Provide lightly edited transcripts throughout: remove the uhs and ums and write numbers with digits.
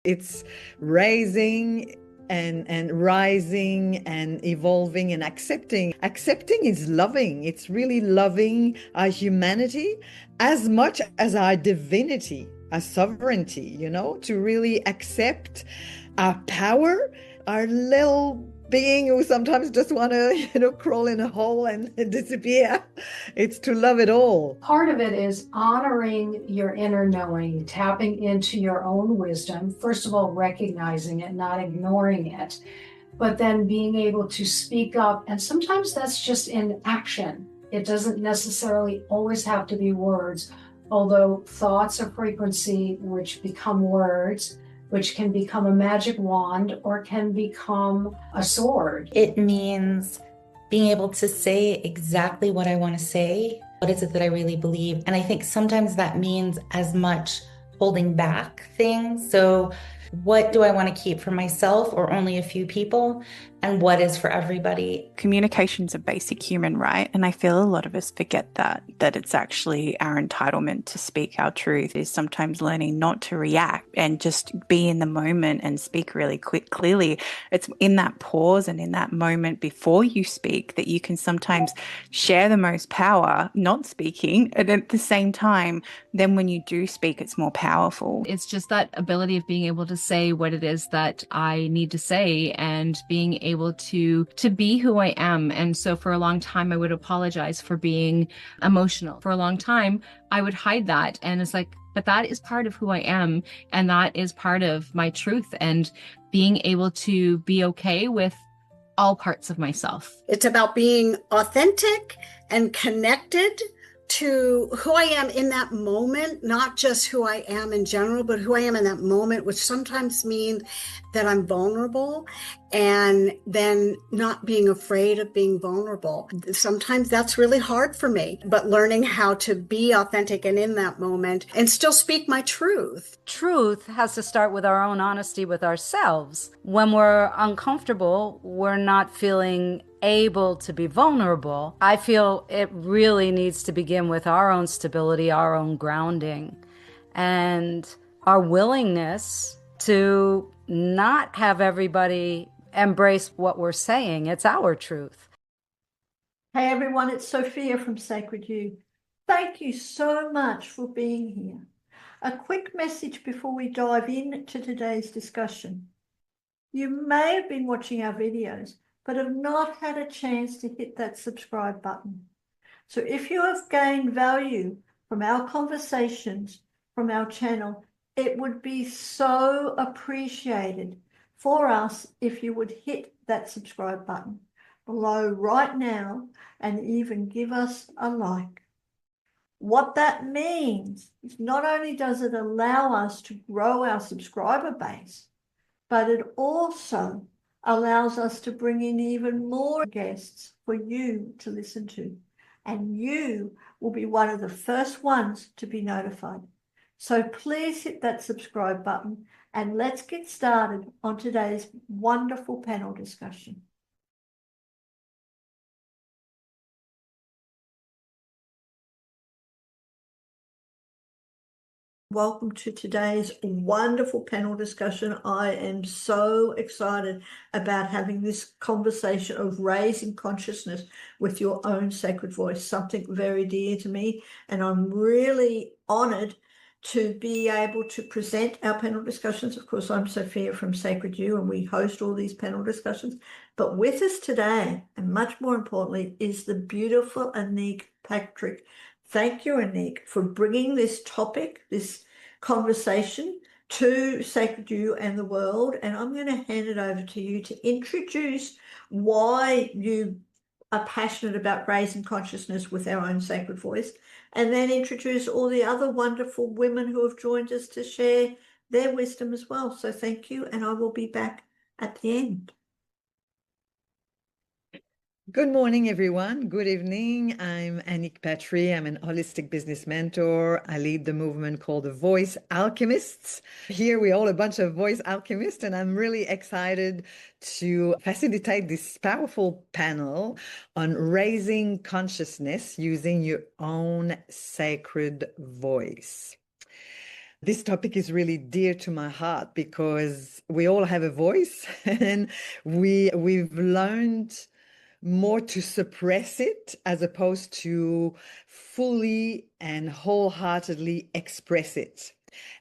It's raising and rising and evolving and accepting. Accepting is loving. It's really loving our humanity as much as our divinity, our sovereignty, to really accept our power, our little being who sometimes just want to, crawl in a hole and disappear. It's to love it all. Part of it is honoring your inner knowing, tapping into your own wisdom. First of all, recognizing it, not ignoring it, but then being able to speak up. And sometimes that's just in action. It doesn't necessarily always have to be words, although thoughts are frequency, which become words, which can become a magic wand or can become a sword. It means being able to say exactly what I want to say. What is it that I really believe? And I think sometimes that means as much holding back things. So what do I want to keep for myself or only a few people? And what is for everybody? Communication's a basic human right. And I feel a lot of us forget that it's actually our entitlement to speak our truth is sometimes learning not to react and just be in the moment and speak really clearly. It's in that pause and in that moment before you speak that you can sometimes share the most power, not speaking. And at the same time, then when you do speak, it's more powerful. It's just that ability of being able to say what it is that I need to say and being able to be who I am. And so for a long time, I would apologize for being emotional. For a long time, I would hide that. And it's like, but that is part of who I am. And that is part of my truth, and being able to be okay with all parts of myself. It's about being authentic and connected to who I am in that moment, not just who I am in general, but who I am in that moment, which sometimes means that I'm vulnerable, and then not being afraid of being vulnerable. Sometimes that's really hard for me, but learning how to be authentic and in that moment and still speak my truth. Truth has to start with our own honesty with ourselves. When we're uncomfortable, we're not feeling able to be vulnerable. I feel it really needs to begin with our own stability, our own grounding, and our willingness to not have everybody embrace what we're saying. It's our truth. Hey everyone, it's Sophia from Sacred You. Thank you so much for being here. A quick message before we dive into today's discussion. You may have been watching our videos, but have not had a chance to hit that subscribe button. So if you have gained value from our conversations, from our channel, it would be so appreciated for us if you would hit that subscribe button below right now and even give us a like. What that means is not only does it allow us to grow our subscriber base, but it also allows us to bring in even more guests for you to listen to. And you will be one of the first ones to be notified. So please hit that subscribe button and let's get started on today's wonderful panel discussion. Welcome to today's wonderful panel discussion. I am so excited about having this conversation of raising consciousness with your own sacred voice, something very dear to me. And I'm really honored to be able to present our panel discussions. Of course, I'm Sophia from Sacred You, and we host all these panel discussions. But with us today, and much more importantly, is the beautiful Anick Patry. Thank you, Anick, for bringing this topic, this conversation to Sacred You and the world. And I'm going to hand it over to you to introduce why you are passionate about raising consciousness with our own sacred voice, and then introduce all the other wonderful women who have joined us to share their wisdom as well. So thank you, and I will be back at the end. Good morning, everyone. Good evening. I'm Anick Patry. I'm an holistic business mentor. I lead the movement called the Voice Alchemists. Here we're all a bunch of voice alchemists, and I'm really excited to facilitate this powerful panel on raising consciousness using your own sacred voice. This topic is really dear to my heart because we all have a voice and we've learned more to suppress it as opposed to fully and wholeheartedly express it.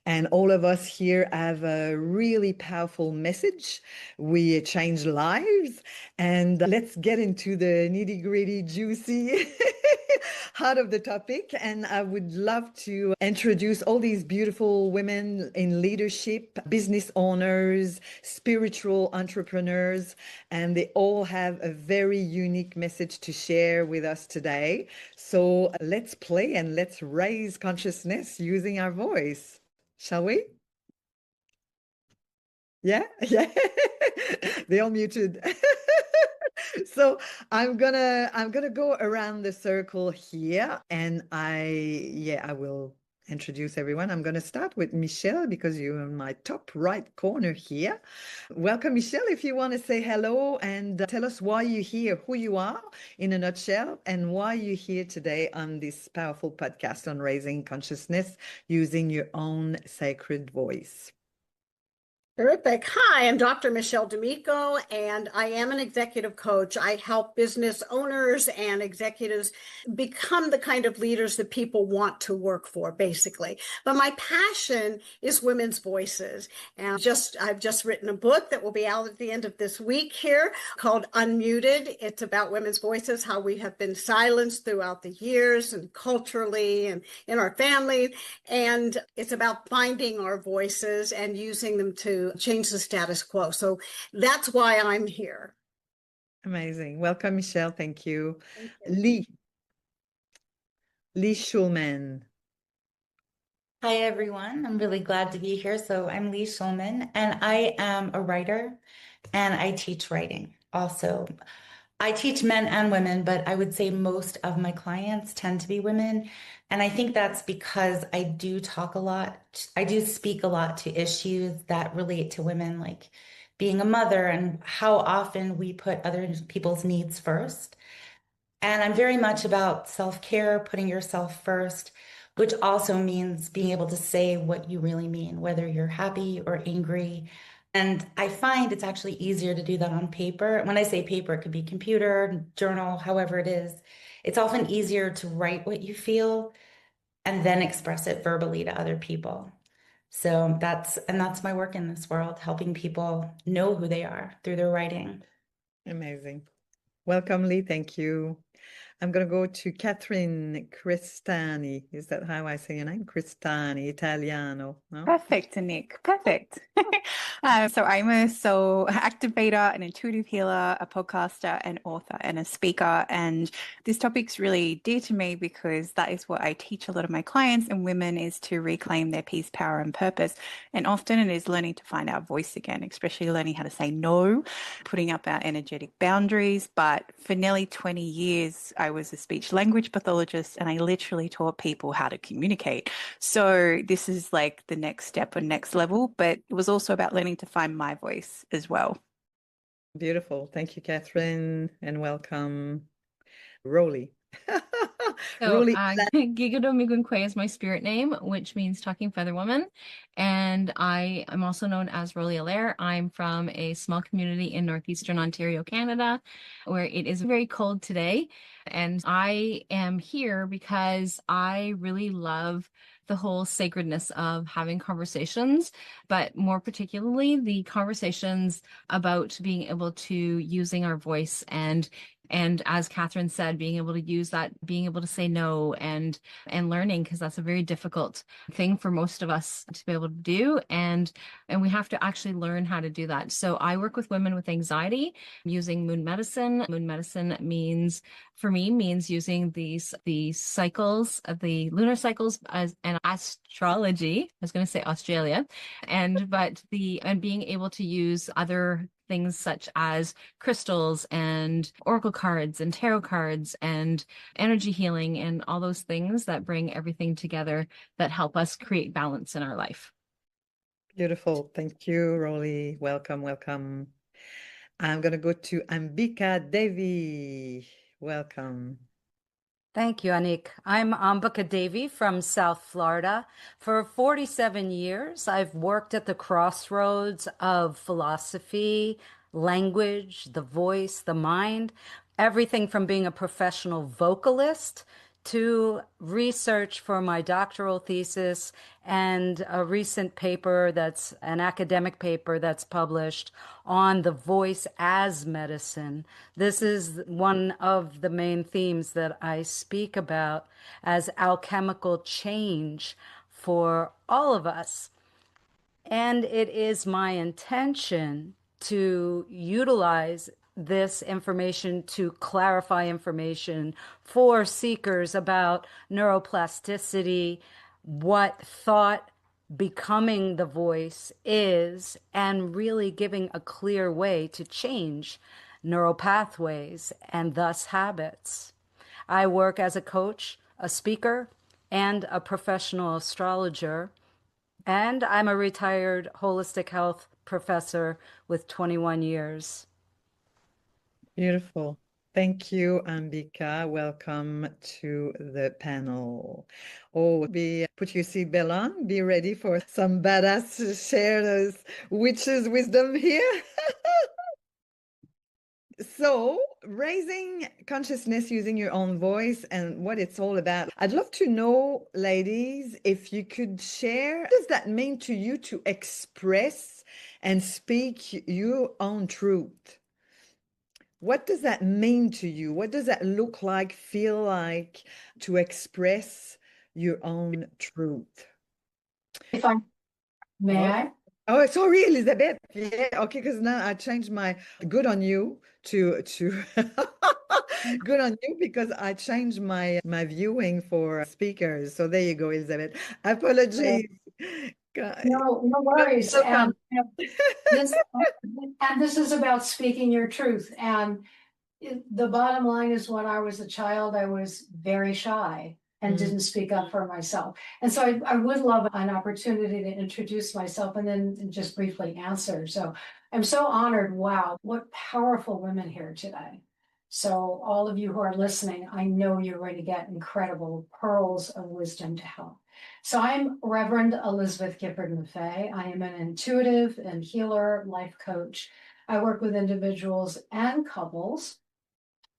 And all of us here have a really powerful message. We change lives. And let's get into the nitty-gritty, juicy heart of the topic. And I would love to introduce all these beautiful women in leadership, business owners, spiritual entrepreneurs, and they all have a very unique message to share with us today. So let's play and let's raise consciousness using our voice. Shall we? Yeah, yeah. They all muted. So I'm gonna go around the circle here, and I will introduce everyone. I'm gonna start with Michele because you're in my top right corner here. Welcome, Michele. If you want to say hello and tell us why you're here, who you are in a nutshell, and why you're here today on this powerful podcast on raising consciousness using your own sacred voice. Terrific. Hi, I'm Dr. Michele D'Amico, and I am an executive coach. I help business owners and executives become the kind of leaders that people want to work for, basically. But my passion is women's voices. And I've just written a book that will be out at the end of this week here called Unmuted. It's about women's voices, how we have been silenced throughout the years and culturally and in our family. And it's about finding our voices and using them to change the status quo. So that's why I'm here. Amazing. Welcome, Michele. Thank you. Thank you. Lee Schulman. Hi, everyone. I'm really glad to be here. So I'm Lee Schulman, and I am a writer, and I teach writing. Also, I teach men and women, but I would say most of my clients tend to be women. And I think that's because I do talk a lot. I do speak a lot to issues that relate to women, like being a mother and how often we put other people's needs first. And I'm very much about self-care, putting yourself first, which also means being able to say what you really mean, whether you're happy or angry. And I find it's actually easier to do that on paper. When I say paper, it could be computer, journal, however it is. It's often easier to write what you feel and then express it verbally to other people. So that's my work in this world, helping people know who they are through their writing. Amazing. Welcome, Lee. Thank you. I'm going to go to Catherine Crestani. Is that how I say your name? Crestani, Italiano. No? Perfect, Anick. Perfect. So I'm a soul activator, an intuitive healer, a podcaster, an author, and a speaker. And this topic's really dear to me because that is what I teach a lot of my clients and women is to reclaim their peace, power, and purpose. And often it is learning to find our voice again, especially learning how to say no, putting up our energetic boundaries. But for nearly 20 years, I was a speech language pathologist and I literally taught people how to communicate. So this is like the next step and next level, but it was also about learning to find my voice as well. Beautiful. Thank you, Catherine, and welcome, Rollie. So Rollie. Gigado Migunque is my spirit name, which means talking feather woman. And I am also known as Rollie ALLAIRE. I'm from a small community in northeastern Ontario, Canada, where it is very cold today. And I am here because I really love the whole sacredness of having conversations, but more particularly the conversations about being able to using our voice and as Catherine said, being able to use that, being able to say no and learning, because that's a very difficult thing for most of us to be able to do. And we have to actually learn how to do that. So I work with women with anxiety using moon medicine. Moon medicine means, for me, means using the cycles of the lunar cycles as an astrology. I was going to say Australia, and being able to use other things such as crystals and oracle cards and tarot cards and energy healing and all those things that bring everything together that help us create balance in our life. Beautiful. Thank you, Rollie. Welcome, welcome. I'm going to go to Ambika Devi. Welcome. Thank you, Anick. I'm Ambika Devi from South Florida. For 47 years, I've worked at the crossroads of philosophy, language, the voice, the mind, everything from being a professional vocalist to research for my doctoral thesis and a recent paper that's an academic paper that's published on the voice as medicine. This is one of the main themes that I speak about as alchemical change for all of us. And it is my intention to utilize this information to clarify information for seekers about neuroplasticity, what thought becoming the voice is, and really giving a clear way to change neural pathways and thus habits. I work as a coach, a speaker, and a professional astrologer. And I'm a retired holistic health professor with 21 years. Beautiful. Thank you, Ambika. Welcome to the panel. Oh, put your seatbelt on. Be ready for some badass share those witches' wisdom here. So, raising consciousness using your own voice and what it's all about. I'd love to know, ladies, if you could share, what does that mean to you to express and speak your own truth? What does that mean to you? What does that look like, feel like to express your own truth? If I may, Oh, I? oh, sorry, Elizabeth. Yeah, okay, because now I changed my good on you to good on you because I changed my viewing for speakers. So there you go, Elizabeth. Apologies. No worries. Welcome. This is about speaking your truth. And the bottom line is, when I was a child, I was very shy and didn't speak up for myself. And so I would love an opportunity to introduce myself and then just briefly answer. So I'm so honored. Wow, what powerful women here today. So all of you who are listening, I know you're going to get incredible pearls of wisdom to help. So I'm Reverend Elizabeth Gifford MAFEI. I am an intuitive and healer life coach. I work with individuals and couples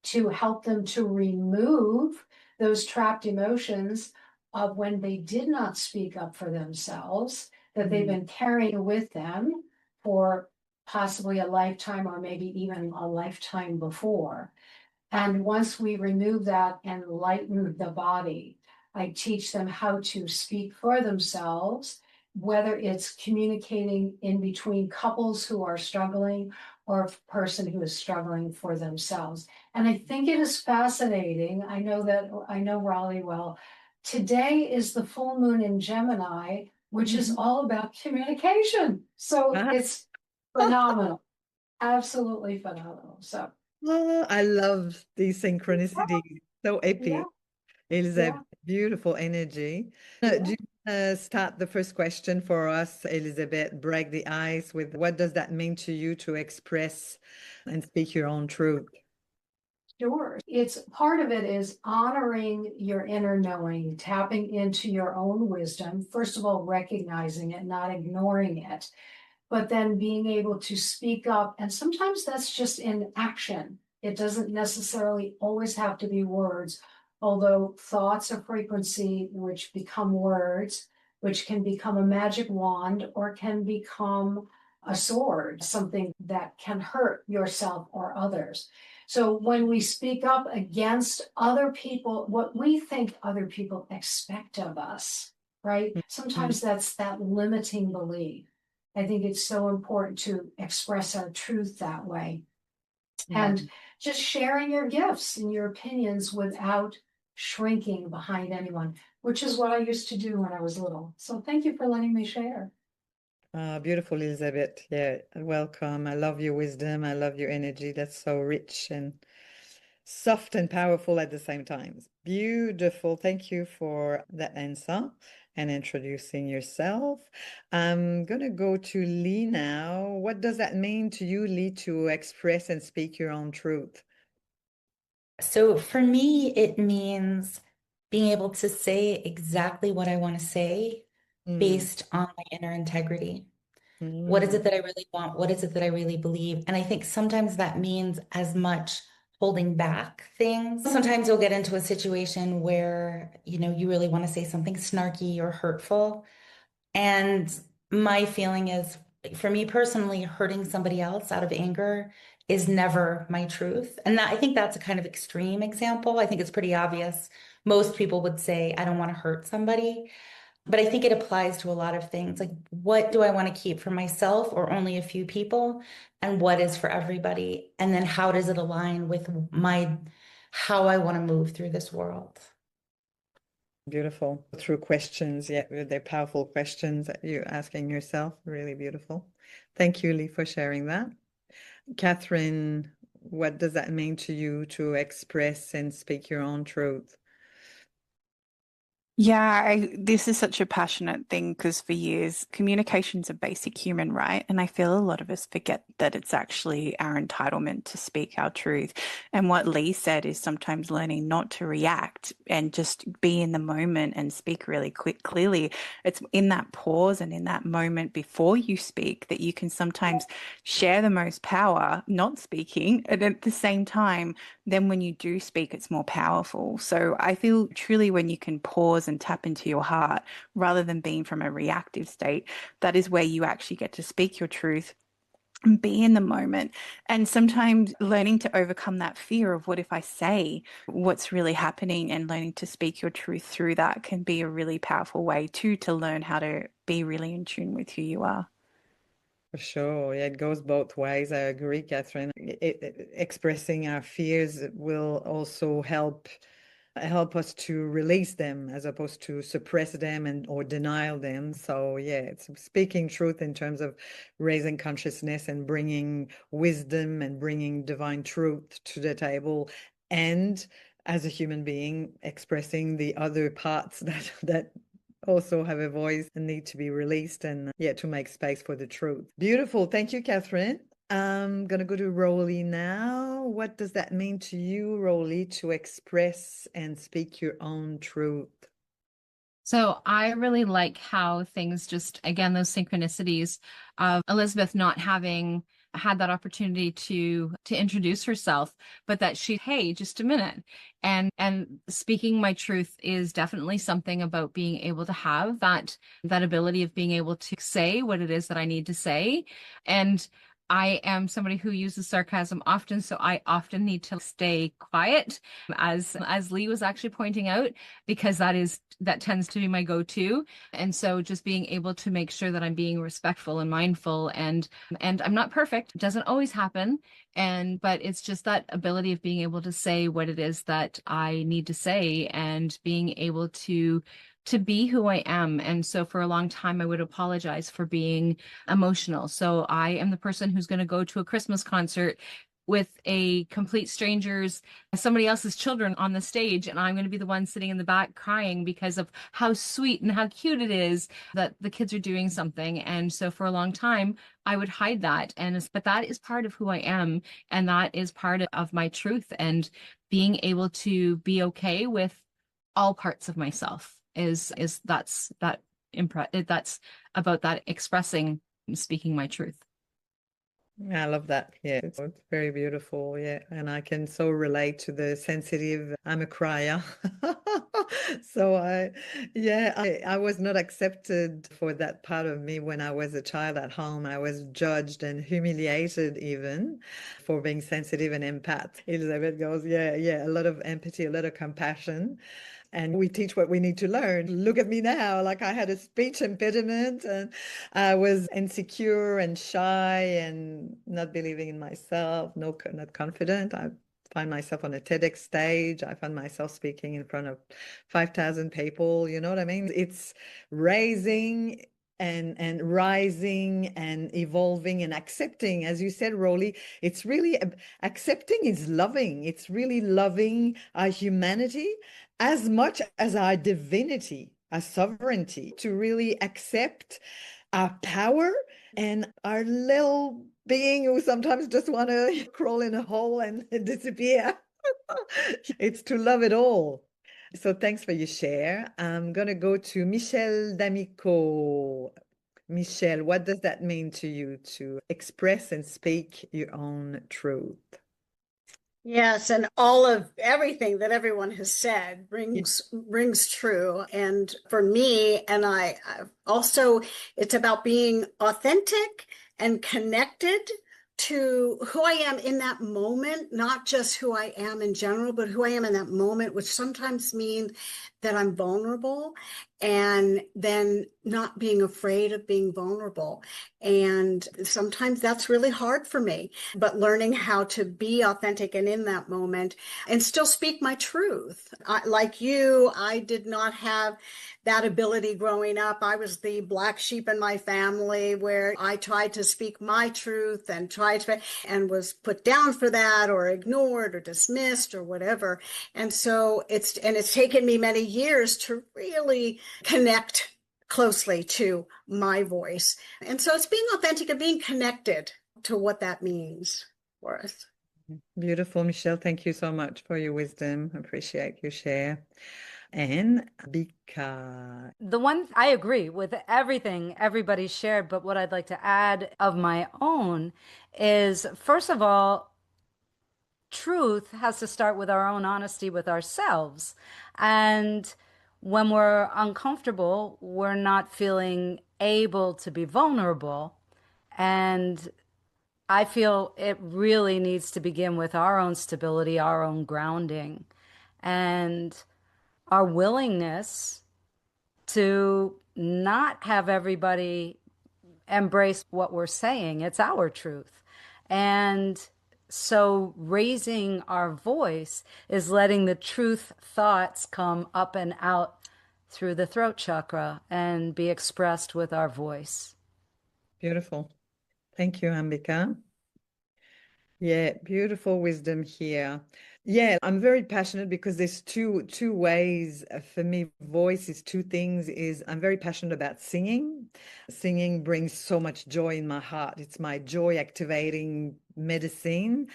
to help them to remove those trapped emotions of when they did not speak up for themselves, that they've been carrying with them for possibly a lifetime or maybe even a lifetime before. And once we remove that and lighten the body, I teach them how to speak for themselves, whether it's communicating in between couples who are struggling or a person who is struggling for themselves. And I think it is fascinating. I know Rollie well. Today is the full moon in Gemini, which is all about communication. So it's phenomenal, absolutely phenomenal. So. Oh, I love these synchronicities. So epic. Yeah. Elizabeth, beautiful energy. Do you start the first question for us, Elizabeth? Break the ice with what does that mean to you to express and speak your own truth? Sure. It's part of it is honoring your inner knowing, tapping into your own wisdom. First of all, recognizing it, not ignoring it, but then being able to speak up. And sometimes that's just in action. It doesn't necessarily always have to be words, although thoughts are frequency, which become words, which can become a magic wand or can become a sword, something that can hurt yourself or others. So when we speak up against other people, what we think other people expect of us, right? Sometimes that's that limiting belief. I think it's so important to express our truth that way. And just sharing your gifts and your opinions without shrinking behind anyone, which is what I used to do when I was little. So thank you for letting me share. Beautiful, Elizabeth. Yeah, welcome. I love your wisdom. I love your energy. That's so rich and soft and powerful at the same time. Beautiful. Thank you for that answer and introducing yourself. I'm going to go to Lee now. What does that mean to you, Lee, to express and speak your own truth? So for me, it means being able to say exactly what I want to say Mm, based on my inner integrity. What is mm. it that I really want? What is it that I really believe? And I think sometimes that means as much holding back things. Sometimes you'll get into a situation where, you really want to say something snarky or hurtful. And my feeling is, for me personally, hurting somebody else out of anger is never my truth. And I think that's a kind of extreme example. I think it's pretty obvious. Most people would say, I don't want to hurt somebody. But I think it applies to a lot of things. Like, what do I want to keep for myself or only a few people? And what is for everybody? And then how does it align with how I want to move through this world? Beautiful. Through questions, yeah, they're powerful questions that you're asking yourself. Really beautiful. Thank you, Lee, for sharing that. Catherine, what does that mean to you to express and speak your own truth? Yeah, this is such a passionate thing because for years, communication's a basic human right. And I feel a lot of us forget that it's actually our entitlement to speak our truth. And what Lee said is sometimes learning not to react and just be in the moment and speak really clearly. It's in that pause and in that moment before you speak that you can sometimes share the most power, not speaking. And at the same time, then when you do speak, it's more powerful. So I feel truly when you can pause and tap into your heart rather than being from a reactive state, that is where you actually get to speak your truth and be in the moment. And sometimes learning to overcome that fear of what if I say what's really happening and learning to speak your truth through that can be a really powerful way too to learn how to be really in tune with who you are. For sure. Yeah, it goes both ways. I agree, Catherine. Expressing our fears will also help us to release them as opposed to suppress them or denial them. So yeah, it's speaking truth in terms of raising consciousness and bringing wisdom and bringing divine truth to the table, and as a human being expressing the other parts that also have a voice and need to be released, and yeah, to make space for the truth. Beautiful. Thank you, Catherine. I'm going to go to Rollie now. What does that mean to you, Rollie, to express and speak your own truth? So I really like how things just, again, those synchronicities of Elizabeth not having had that opportunity to introduce herself, but that hey, just a minute. And speaking my truth is definitely something about being able to have that ability of being able to say what it is that I need to say. And I am somebody who uses sarcasm often, so I often need to stay quiet, as Lee was actually pointing out, because that tends to be my go-to. And so just being able to make sure that I'm being respectful and mindful, and I'm not perfect. It doesn't always happen. But it's just that ability of being able to say what it is that I need to say and being able to be who I am. And so for a long time, I would apologize for being emotional. So I am the person who's going to go to a Christmas concert with a complete somebody else's children on the stage, and I'm going to be the one sitting in the back crying because of how sweet and how cute it is that the kids are doing something. And so for a long time, I would hide that. But that is part of who I am, and that is part of my truth. And being able to be okay with all parts of myself that's about that expressing, speaking my truth. I love that. Yeah, it's very beautiful. Yeah, and I can so relate to the sensitive. I'm a crier. So I was not accepted for that part of me when I was a child at home. I was judged and humiliated even for being sensitive and empath. Elizabeth goes, yeah, a lot of empathy, a lot of compassion. And we teach what we need to learn. Look at me now, like I had a speech impediment and I was insecure and shy and not believing in myself, not confident. I find myself on a TEDx stage. I find myself speaking in front of 5,000 people. You know what I mean? It's raising and rising and evolving and accepting. As you said, Rollie, it's really accepting is loving. It's really loving our humanity as much as our divinity, our sovereignty, to really accept our power and our little being who sometimes just want to crawl in a hole and disappear. It's to love it all. So thanks for your share. I'm going to go to Michele D'Amico. Michele, what does that mean to you to express and speak your own truth? Yes, and all of everything that everyone has said rings true. And for me, and I also, it's about being authentic and connected to who I am in that moment, not just who I am in general, but who I am in that moment, which sometimes means that I'm vulnerable, and then not being afraid of being vulnerable. And sometimes that's really hard for me, but learning how to be authentic and in that moment and still speak my truth. Like you, I did not have that ability growing up. I was the black sheep in my family where I tried to speak my truth and and was put down for that or ignored or dismissed or whatever. And so it's taken me many years to really connect closely to my voice. And so it's being authentic and being connected to what that means for us. Beautiful, Michele. Thank you so much for your wisdom. I appreciate your share. And Bika. The one I agree with everything everybody shared, but what I'd like to add of my own is, first of all, truth has to start with our own honesty with ourselves. And when we're uncomfortable, we're not feeling able to be vulnerable. And I feel it really needs to begin with our own stability, our own grounding, and our willingness to not have everybody embrace what we're saying. It's our truth. And so raising our voice is letting the truth thoughts come up and out through the throat chakra and be expressed with our voice. Beautiful. Thank you, Ambika. Yeah, beautiful wisdom here. Yeah, I'm very passionate because there's two ways for me. Voice is two things. Is I'm very passionate about singing. Singing brings so much joy in my heart. It's my joy activating medicine.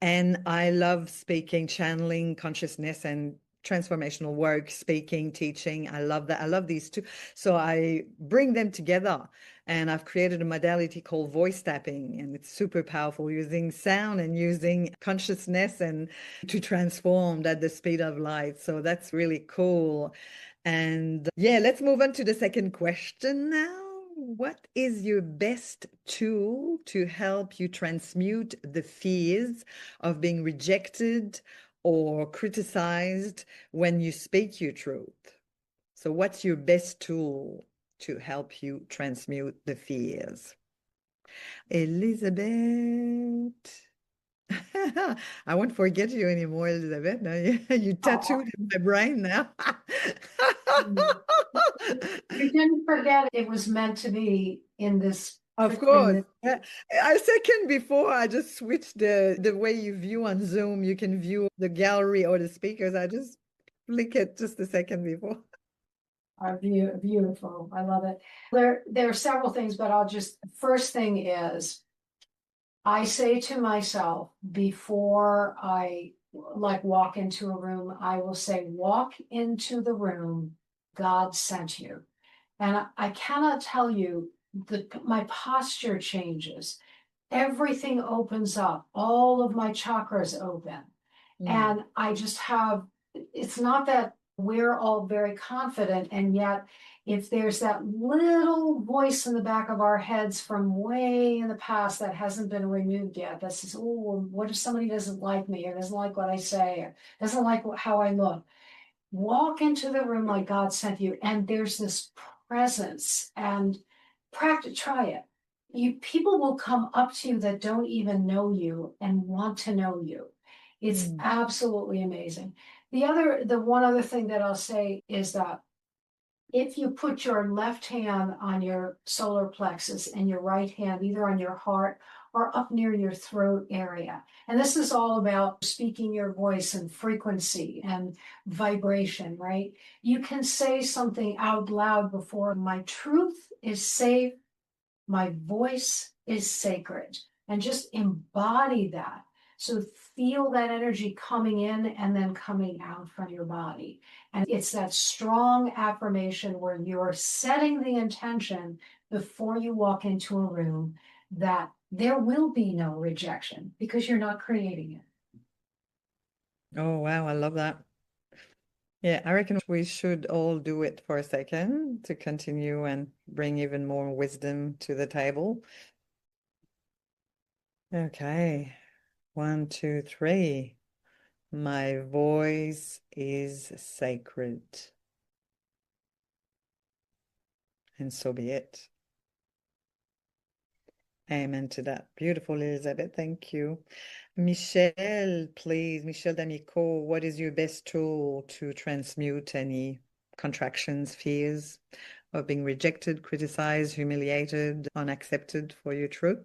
And I love speaking, channeling consciousness and transformational work, speaking, teaching. I love that. I love these two. So I bring them together. And I've created a modality called voice tapping, and it's super powerful, using sound and using consciousness and to transform at the speed of light. So that's really cool. And yeah, let's move on to the second question now. What is your best tool to help you transmute the fears of being rejected or criticized when you speak your truth? So what's your best tool to help you transmute the fears? Elizabeth. I won't forget you anymore, Elizabeth. No, you tattooed in my brain now. You didn't forget it was meant to be in this. Of course. A second before, I just switched the way you view on Zoom. You can view the gallery or the speakers. I just flick it just a second before. Beautiful. I love it. There are several things, but first thing is, I say to myself before I walk into a room, I will say, walk into the room, God sent you. And I cannot tell you my posture changes. Everything opens up. All of my chakras open. And I just it's not that we're all very confident, and yet if there's that little voice in the back of our heads from way in the past that hasn't been removed yet, that says, oh, what if somebody doesn't like me, or doesn't like what I say, or doesn't like how I look? Walk into the room like God sent you, and there's this presence, and try it. People will come up to you that don't even know you and want to know you. It's absolutely amazing. The one other thing that I'll say is that if you put your left hand on your solar plexus and your right hand either on your heart or up near your throat area, and this is all about speaking your voice and frequency and vibration, right? You can say something out loud before, my truth is safe, my voice is sacred, and just embody that. So feel that energy coming in and then coming out from your body. And it's that strong affirmation where you're setting the intention before you walk into a room that there will be no rejection because you're not creating it. Oh, wow. I love that. Yeah, I reckon we should all do it for a second to continue and bring even more wisdom to the table. Okay. 1, 2, 3. My voice is sacred. And so be it. Amen to that. Beautiful, Elizabeth. Thank you. Michele, please. Michele D'Amico, what is your best tool to transmute any contractions, fears of being rejected, criticized, humiliated, unaccepted for your truth?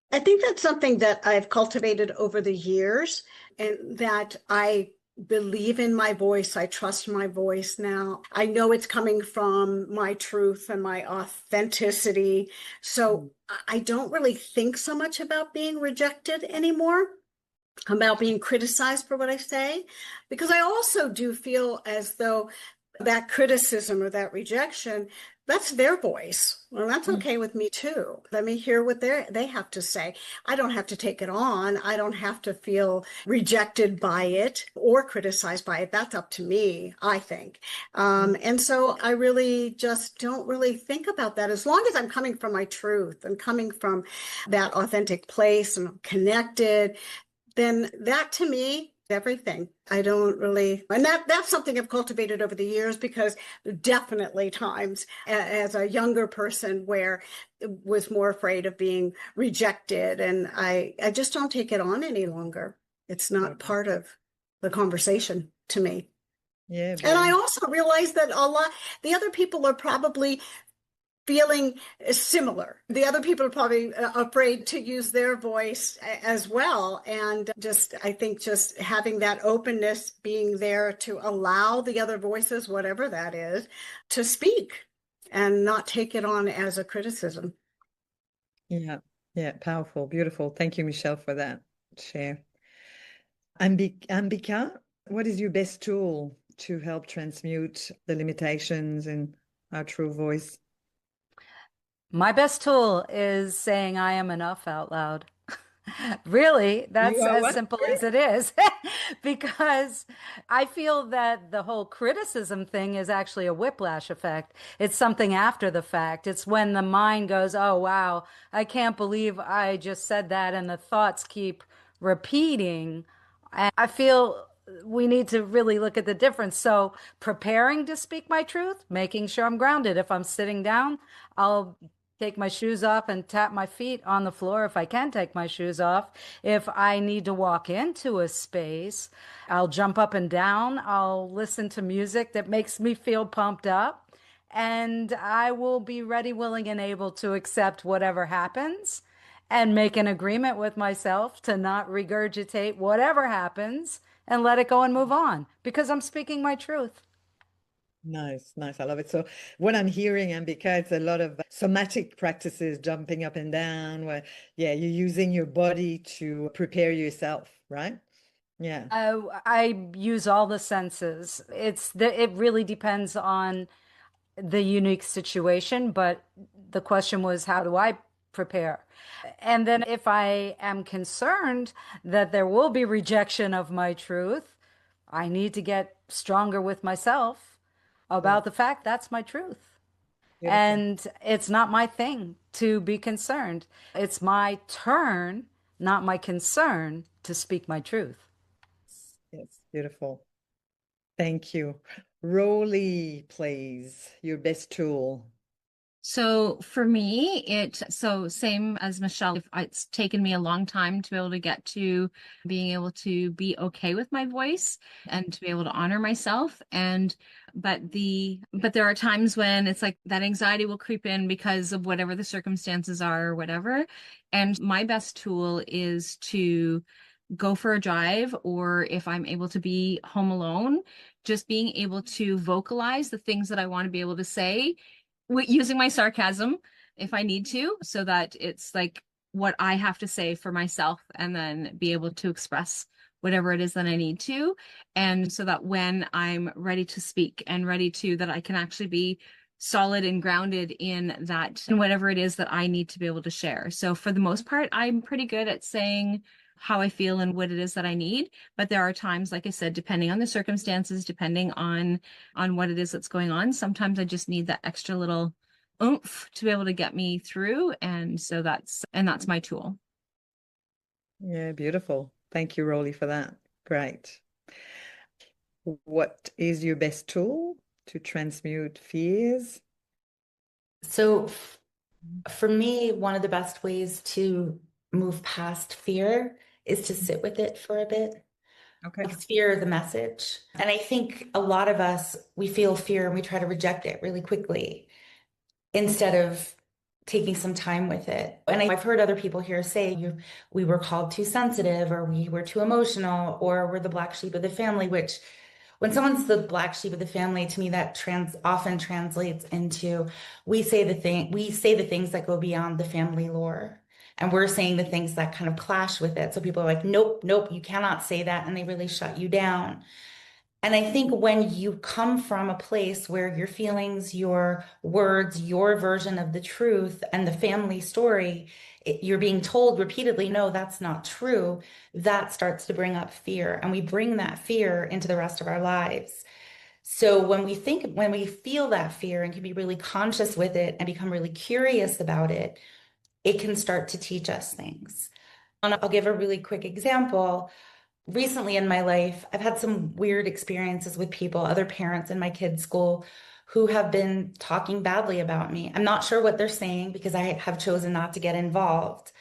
I think that's something that I've cultivated over the years, and that I believe in my voice. I trust my voice now. I know it's coming from my truth and my authenticity. So I don't really think so much about being rejected anymore, about being criticized for what I say, because I also do feel as though that criticism or that rejection, that's their voice. Well, that's okay with me too. Let me hear what they have to say. I don't have to take it on. I don't have to feel rejected by it or criticized by it. That's up to me, I think. And so I really just don't really think about that. As long as I'm coming from my truth and coming from that authentic place and connected, then that to me, everything. I don't really, and that's something I've cultivated over the years, because definitely times as a younger person where I was more afraid of being rejected, and I just don't take it on any longer. It's not part of the conversation to me. Yeah. And I also realize that the other people are probably feeling similar. The other people are probably afraid to use their voice as well. And I think just having that openness, being there to allow the other voices, whatever that is, to speak and not take it on as a criticism. Yeah. Yeah. Powerful. Beautiful. Thank you, Michele, for that share. Ambika, what is your best tool to help transmute the limitations in our true voice? My best tool is saying I am enough out loud. Really, that's as simple as it is. Because I feel that the whole criticism thing is actually a whiplash effect. It's something after the fact. It's when the mind goes, oh, wow, I can't believe I just said that. And the thoughts keep repeating. And I feel we need to really look at the difference. So preparing to speak my truth, making sure I'm grounded. If I'm sitting down, I'll take my shoes off and tap my feet on the floor if I can take my shoes off. If I need to walk into a space, I'll jump up and down. I'll listen to music that makes me feel pumped up. And I will be ready, willing, and able to accept whatever happens and make an agreement with myself to not regurgitate whatever happens and let it go and move on, because I'm speaking my truth. Nice, nice. I love it. So what I'm hearing, Ambika, it's a lot of somatic practices, jumping up and down, where, yeah, you're using your body to prepare yourself, right? Yeah. I use all the senses. It really depends on the unique situation, but the question was, how do I prepare? And then if I am concerned that there will be rejection of my truth, I need to get stronger with myself about the fact that's my truth. Beautiful. And it's not my thing to be concerned. It's my turn, not my concern, to speak my truth. Yes, beautiful. Thank you. Rollie, please, your best tool. So for me, same as Michele, it's taken me a long time to be able to get to being able to be okay with my voice and to be able to honor myself. But there are times when it's like that anxiety will creep in because of whatever the circumstances are or whatever. And my best tool is to go for a drive, or if I'm able to be home alone, just being able to vocalize the things that I want to be able to say, using my sarcasm if I need to, so that it's like what I have to say for myself, and then be able to express whatever it is that I need to. And so that when I'm ready to speak and ready to, that I can actually be solid and grounded in that, and whatever it is that I need to be able to share. So for the most part, I'm pretty good at saying how I feel and what it is that I need. But there are times, like I said, depending on the circumstances, depending on what it is that's going on, sometimes I just need that extra little oomph to be able to get me through. And so that's my tool. Yeah, beautiful. Thank you, Rollie, for that. Great. What is your best tool to transmute fears? So for me, one of the best ways to move past fear is to sit with it for a bit. Okay. Because fear is a message. And I think a lot of us, we feel fear and we try to reject it really quickly instead of taking some time with it. And I've heard other people here say we were called too sensitive, or we were too emotional, or we're the black sheep of the family, which when someone's the black sheep of the family, to me, that often translates into we say the things that go beyond the family lore. And we're saying the things that kind of clash with it. So people are like, nope, nope, you cannot say that. And they really shut you down. And I think when you come from a place where your feelings, your words, your version of the truth and the family story, you're being told repeatedly, no, that's not true, that starts to bring up fear. And we bring that fear into the rest of our lives. So when we feel that fear and can be really conscious with it and become really curious about it, it can start to teach us things. And I'll give a really quick example. Recently in my life, I've had some weird experiences with people, other parents in my kids' school, who have been talking badly about me. I'm not sure what they're saying because I have chosen not to get involved.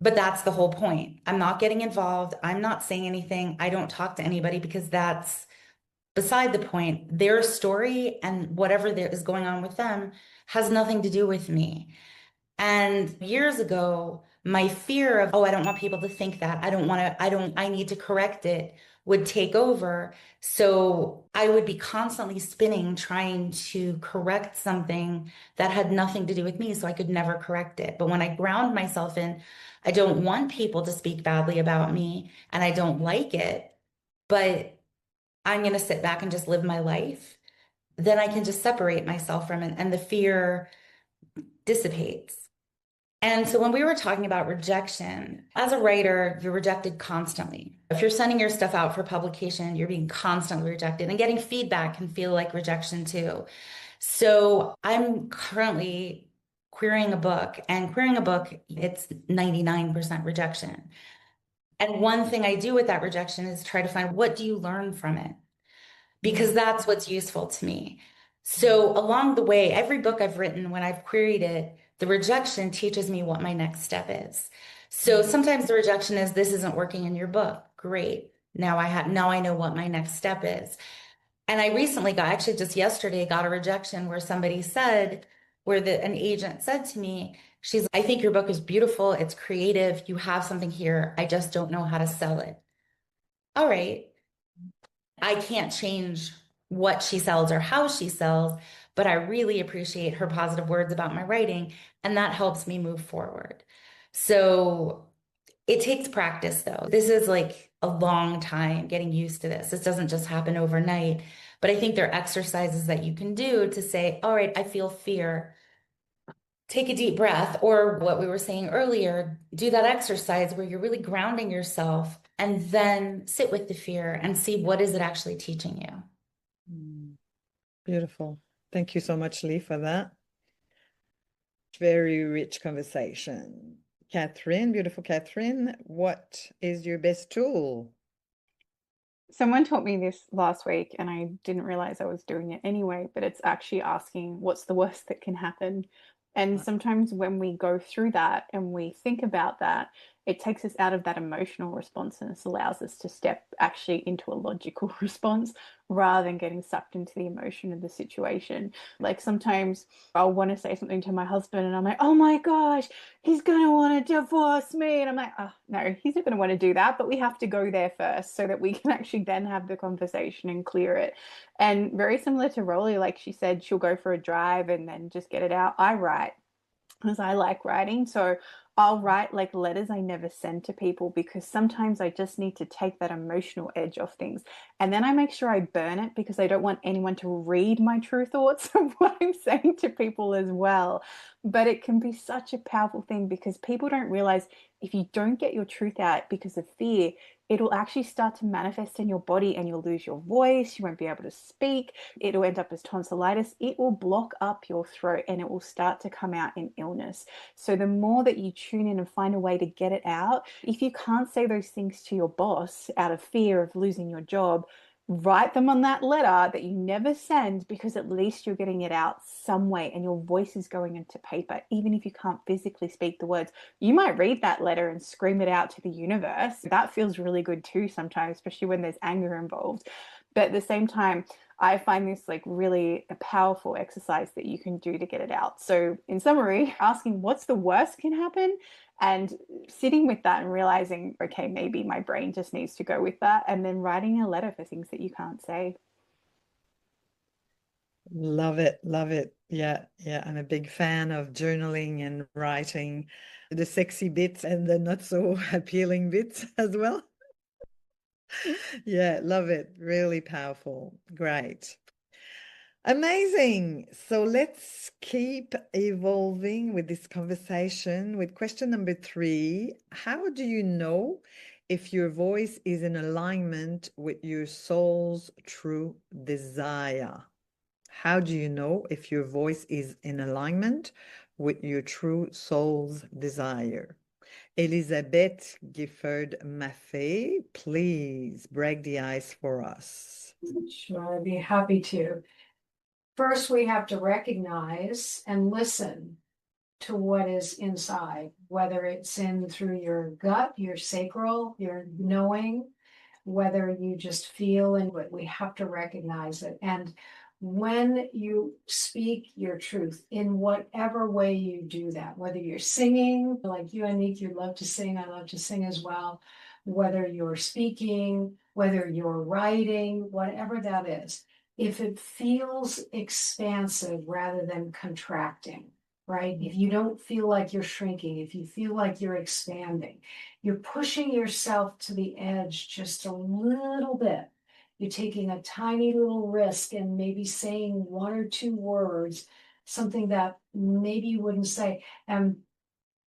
But that's the whole point. I'm not getting involved. I'm not saying anything. I don't talk to anybody because that's beside the point. Their story and whatever there is going on with them has nothing to do with me. And years ago, my fear of, oh, I don't want people to think that. I need to correct it would take over. So I would be constantly spinning, trying to correct something that had nothing to do with me. So I could never correct it. But when I ground myself in, I don't want people to speak badly about me and I don't like it, but I'm going to sit back and just live my life, then I can just separate myself from it and the fear dissipates. And so when we were talking about rejection, as a writer, you're rejected constantly. If you're sending your stuff out for publication, you're being constantly rejected, and getting feedback can feel like rejection too. So I'm currently querying a book, and querying a book, it's 99% rejection. And one thing I do with that rejection is try to find, what do you learn from it? Because that's what's useful to me. So along the way, every book I've written, when I've queried it, the rejection teaches me what my next step is. So sometimes the rejection is, this isn't working in your book. Great. Now I know what my next step is. And I recently actually just yesterday got a rejection where somebody said, an agent said to me, I think your book is beautiful. It's creative. You have something here. I just don't know how to sell it. All right. I can't change what she sells or how she sells, but I really appreciate her positive words about my writing, and that helps me move forward. So it takes practice, though. This is like a long time getting used to this. This doesn't just happen overnight, but I think there are exercises that you can do to say, all right, I feel fear. Take a deep breath, or what we were saying earlier, do that exercise where you're really grounding yourself and then sit with the fear and see what is it actually teaching you. Beautiful. Thank you so much, Lee, for that. Very rich conversation. Catherine, beautiful Catherine, what is your best tool? Someone taught me this last week and I didn't realize I was doing it anyway, but it's actually asking what's the worst that can happen. And sometimes when we go through that and we think about that, it takes us out of that emotional response and it allows us to step actually into a logical response rather than getting sucked into the emotion of the situation. Like sometimes I'll want to say something to my husband and I'm like, oh my gosh, he's going to want to divorce me. And I'm like, oh no, he's not going to want to do that, but we have to go there first so that we can actually then have the conversation and clear it. And very similar to Rollie, like she said, she'll go for a drive and then just get it out. I write because I like writing. So I'll write like letters I never send to people because sometimes I just need to take that emotional edge off things. And then I make sure I burn it because I don't want anyone to read my true thoughts of what I'm saying to people as well. But it can be such a powerful thing because people don't realize if you don't get your truth out because of fear, it'll actually start to manifest in your body and you'll lose your voice. You won't be able to speak. It'll end up as tonsillitis. It will block up your throat and it will start to come out in illness. So the more that you tune in and find a way to get it out, if you can't say those things to your boss out of fear of losing your job, write them on that letter that you never send because at least you're getting it out some way and your voice is going into paper, even if you can't physically speak the words. You might read that letter and scream it out to the universe. That feels really good too sometimes, especially when there's anger involved. But at the same time, I find this like really a powerful exercise that you can do to get it out. So in summary, asking what's the worst can happen and sitting with that and realizing, okay, maybe my brain just needs to go with that, and then writing a letter for things that you can't say. Love it. Love it. Yeah. Yeah. I'm a big fan of journaling and writing, the sexy bits and the not so appealing bits as well. Yeah. Love it. Really powerful. Great. Amazing. So let's keep evolving with this conversation with question number 3. How do you know if your voice is in alignment with your soul's true desire? How do you know if your voice is in alignment with your true soul's desire? Elizabeth Gifford MAFEI, please break the ice for us. Sure, I'd be happy to. First, we have to recognize and listen to what is inside, whether it's in through your gut, your sacral, your knowing, whether you just feel, and we have to recognize it. And when you speak your truth in whatever way you do that, whether you're singing, like you, Anick, you love to sing, I love to sing as well, whether you're speaking, whether you're writing, whatever that is, if it feels expansive rather than contracting, right? If you don't feel like you're shrinking, if you feel like you're expanding, you're pushing yourself to the edge just a little bit. You're taking a tiny little risk and maybe saying 1 or 2 words, something that maybe you wouldn't say. And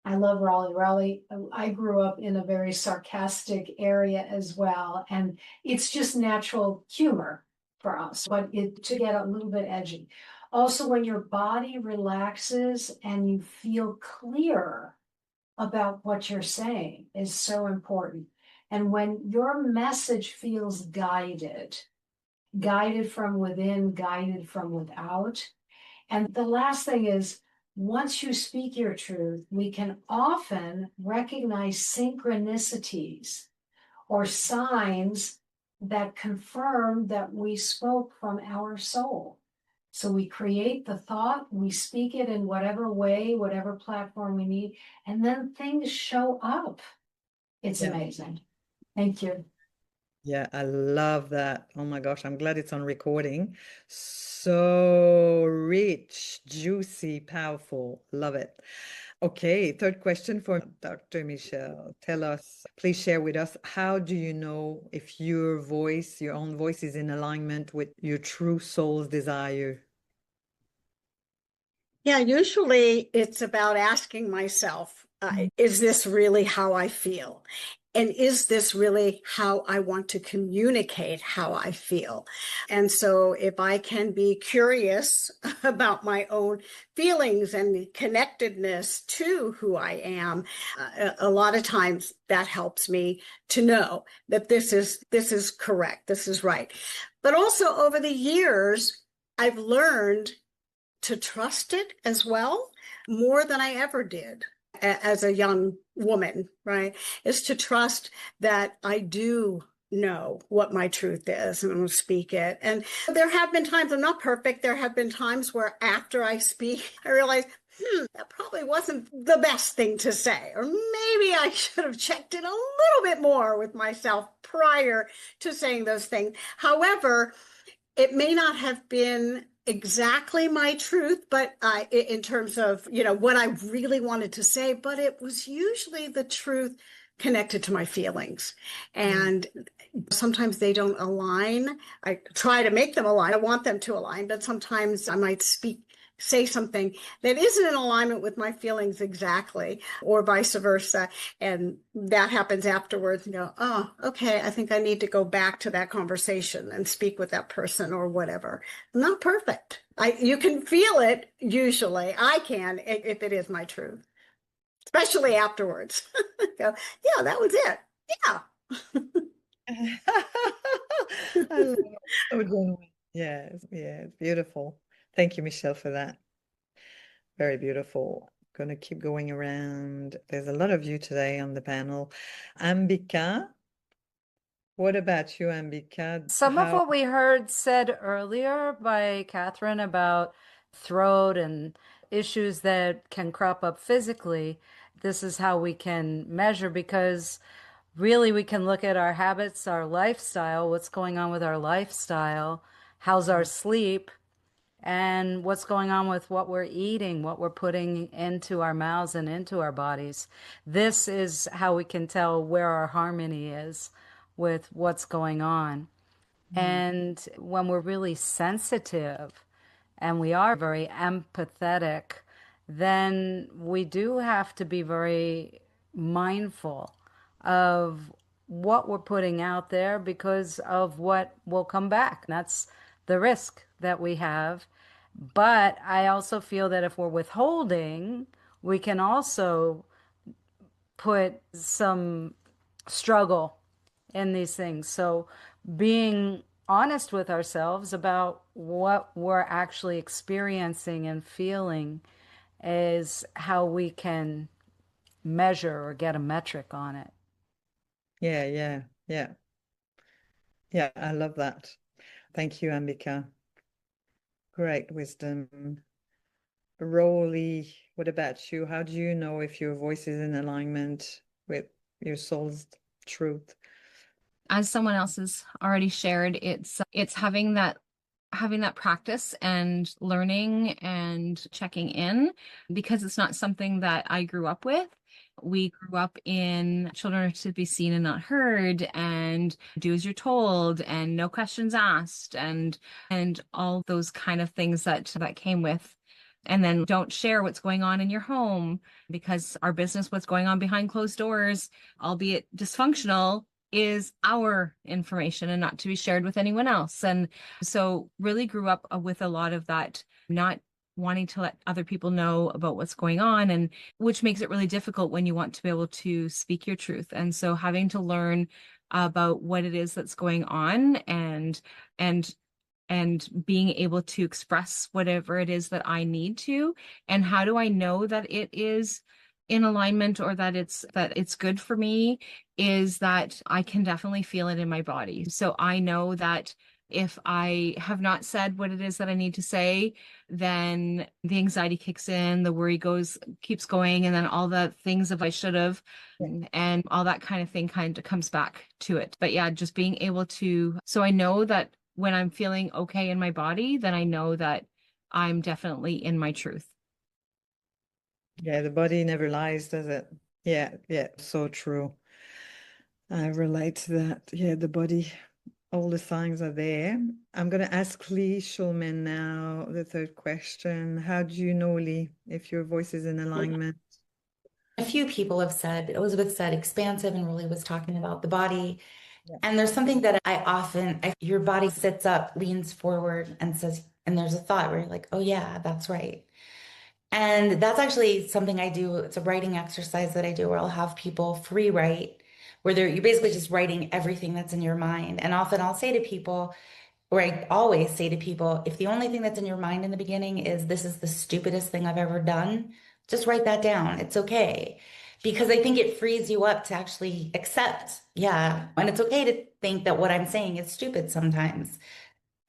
I love Rollie. Rollie, I grew up in a very sarcastic area as well. And it's just natural humor for us, but to get a little bit edgy. Also, when your body relaxes and you feel clear about what you're saying is so important. And when your message feels guided from within, guided from without. And the last thing is, once you speak your truth, we can often recognize synchronicities or signs that confirm that we spoke from our soul. So we create the thought, we speak it in whatever way, whatever platform we need, and then things show up. It's amazing. Thank you. Yeah, I love that. Oh my gosh, I'm glad it's on recording. So rich, juicy, powerful. Love it. Okay, third question for Dr. Michele. Tell us, please share with us, how do you know if your voice, your own voice, is in alignment with your true soul's desire? Yeah, usually it's about asking myself, is this really how I feel? And is this really how I want to communicate how I feel? And so if I can be curious about my own feelings and connectedness to who I am, a lot of times that helps me to know that this is correct, this is right. But also over the years, I've learned to trust it as well, more than I ever did as a young woman, right? Is to trust that I do know what my truth is and I'm going to speak it. And there have been times, I'm not perfect, there have been times where after I speak, I realize, that probably wasn't the best thing to say, or maybe I should have checked in a little bit more with myself prior to saying those things. However, it may not have been exactly my truth, but in terms of, what I really wanted to say, but it was usually the truth connected to my feelings. And sometimes they don't align. I try to make them align. I want them to align, but sometimes I might say something that isn't in alignment with my feelings exactly, or vice versa. And that happens afterwards and go, oh, okay, I think I need to go back to that conversation and speak with that person or whatever. I'm not perfect. You can feel it usually. I can, if it is my truth, especially afterwards. Go, yeah, that was it. Yeah. I love it. So genuine. Yes, yes, beautiful. Thank you, Michele, for that. Very beautiful. Going to keep going around. There's a lot of you today on the panel. Ambika, what about you, Ambika? Some of what we heard said earlier by Catherine about throat and issues that can crop up physically, this is how we can measure, because really we can look at our habits, our lifestyle, what's going on with our lifestyle, how's our sleep, and what's going on with what we're eating, what we're putting into our mouths and into our bodies. This is how we can tell where our harmony is with what's going on. And when we're really sensitive and we are very empathetic, then we do have to be very mindful of what we're putting out there because of what will come back. That's the risk that we have. But I also feel that if we're withholding, we can also put some struggle in these things. So being honest with ourselves about what we're actually experiencing and feeling is how we can measure or get a metric on it. Yeah. Yeah, I love that. Thank you, Ambika. Great wisdom. Rollie, what about you? How do you know if your voice is in alignment with your soul's truth? As someone else has already shared, it's having that practice and learning and checking in, because it's not something that I grew up with. We grew up in children are to be seen and not heard, and do as you're told, and no questions asked, and all those kind of things that came with. And then don't share what's going on in your home, because our business, what's going on behind closed doors, albeit dysfunctional, is our information and not to be shared with anyone else. And so really grew up with a lot of that, not wanting to let other people know about what's going on, and which makes it really difficult when you want to be able to speak your truth. And so having to learn about what it is that's going on, and being able to express whatever it is that I need to, and how do I know that it is in alignment, or that it's good for me, is that I can definitely feel it in my body. So I know that if I have not said what it is that I need to say, then the anxiety kicks in, the worry keeps going, and then all the things of I should have, and all that kind of thing kind of comes back to it. But yeah, just being able to, so I know that when I'm feeling okay in my body, then I know that I'm definitely in my truth. Yeah, the body never lies, does it? Yeah, so true. I relate to that. Yeah, the body, all the signs are there. I'm going to ask Lee Schulman now, the third question. How do you know, Lee, if your voice is in alignment? A few people have said, Elizabeth said expansive, and Rollie was talking about the body. Yeah. And there's something that your body sits up, leans forward and says, and there's a thought where you're like, oh yeah, that's right. And that's actually something I do. It's a writing exercise that I do where I'll have people free write, where you're basically just writing everything that's in your mind. And often I'll say to people, or I always say to people, if the only thing that's in your mind in the beginning is this is the stupidest thing I've ever done, just write that down. It's okay. Because I think it frees you up to actually accept, yeah. And it's okay to think that what I'm saying is stupid sometimes.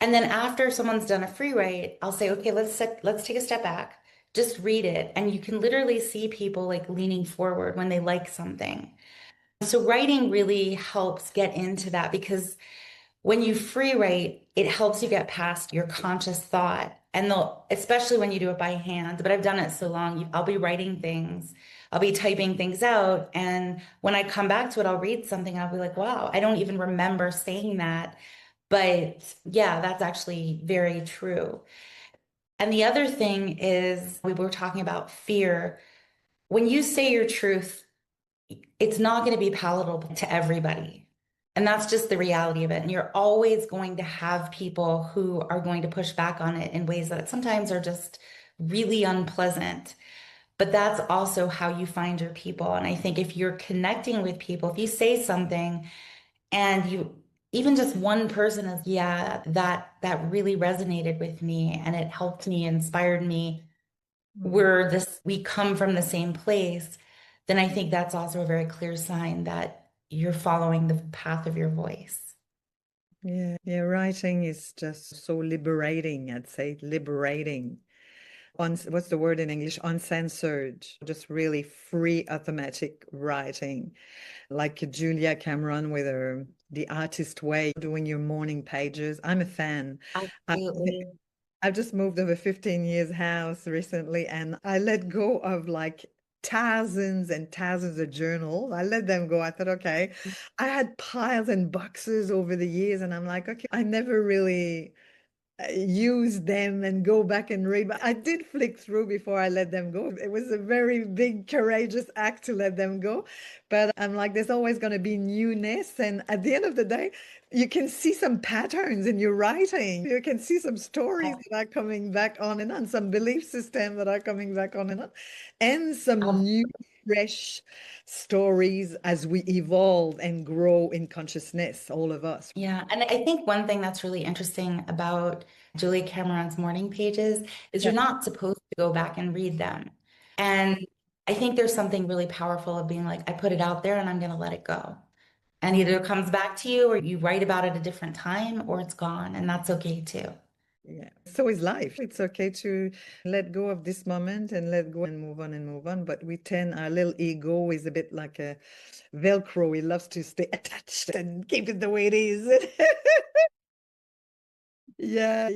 And then after someone's done a free write, I'll say, okay, let's take a step back. Just read it. And you can literally see people like leaning forward when they like something. So writing really helps get into that, because when you free write, it helps you get past your conscious thought And they'll, especially when you do it by hand, but I've done it so long, I'll be writing things, I'll be typing things out. And when I come back to it, I'll read something, I'll be like, wow, I don't even remember saying that. But yeah, that's actually very true. And the other thing is, we were talking about fear. When you say your truth, it's not going to be palatable to everybody. And that's just the reality of it. And you're always going to have people who are going to push back on it in ways that sometimes are just really unpleasant. But that's also how you find your people. And I think if you're connecting with people, if you say something and you, even just one person is, yeah, that really resonated with me and it helped me, inspired me, we come from the same place, then I think that's also a very clear sign that you're following the path of your voice. Yeah, writing is just so liberating, I'd say, liberating. What's the word in English? Uncensored, just really free, automatic writing, like Julia Cameron with her The Artist Way, doing your morning pages. I'm a fan. Absolutely. I've just moved of a 15 years house recently, and I let go of like thousands and thousands of journals. I let them go. I thought, okay, I had piles and boxes over the years, and I'm like, okay, I never really use them and go back and read. But I did flick through before I let them go. It was a very big, courageous act to let them go. But I'm like, there's always going to be newness. And at the end of the day, you can see some patterns in your writing. You can see some stories that are coming back on and on, some belief systems that are coming back on, and some new, fresh stories as we evolve and grow in consciousness, all of us. Yeah. And I think one thing that's really interesting about Julie Cameron's morning pages is you're not supposed to go back and read them. And I think there's something really powerful of being like, I put it out there and I'm going to let it go. And either it comes back to you or you write about it a different time or it's gone. And that's okay too. Yeah, so is life. It's okay to let go of this moment and let go and move on and move on. But we tend, our little ego is a bit like a Velcro. He loves to stay attached and keep it the way it is. Yeah,